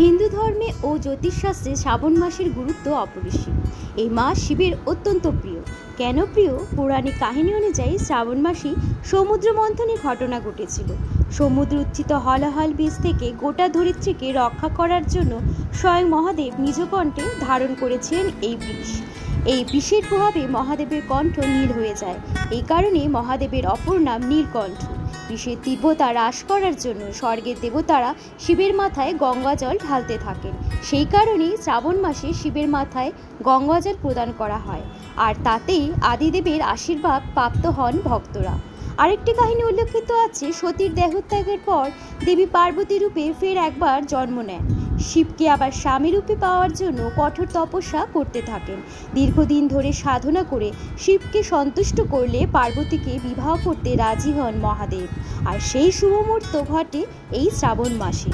হিন্দু ধর্মে ও জ্যোতিষশাস্ত্রে শ্রাবণ মাসের গুরুত্ব অপরিসীম। এই মাস শিবের অত্যন্ত প্রিয়। কেন প্রিয়? পৌরাণিক কাহিনী অনুযায়ী শ্রাবণ মাসেই সমুদ্র মন্থনের ঘটনা ঘটেছিল। সমুদ্র উচ্ছিত হলাহল বীজ থেকে গোটা ধরিত্রীকে রক্ষা করার জন্য স্বয়ং মহাদেব নিজ কণ্ঠে ধারণ করেছিলেন এই বিষ। এই বিষের প্রভাবে মহাদেবের কণ্ঠ নীল হয়ে যায়। এই কারণে মহাদেবের অপর নাম নীলকণ্ঠ। বিষের তীব্রতা হ্রাস করার জন্য স্বর্গের দেবতারা শিবের মাথায় গঙ্গা জল ঢালতে থাকেন। সেই কারণেই শ্রাবণ মাসে শিবের মাথায় গঙ্গা জল প্রদান করা হয়, আর তাতেই আদিদেবের আশীর্বাদ প্রাপ্ত হন ভক্তরা। আরেকটি কাহিনী উল্লেখিত আছে, সতীর দেহত্যাগের পর দেবী পার্বতী রূপে ফের একবার জন্ম নেন। শিবকে আবার স্বামী রূপে পাওয়ার জন্য কঠোর তপস্যা করতে থাকেন। দীর্ঘদিন ধরে সাধনা করে শিবকে সন্তুষ্ট করলে পার্বতীকে বিবাহ করতে রাজি হন মহাদেব। আর সেই শুভ মুহূর্ত ঘটে এই শ্রাবণ মাসে।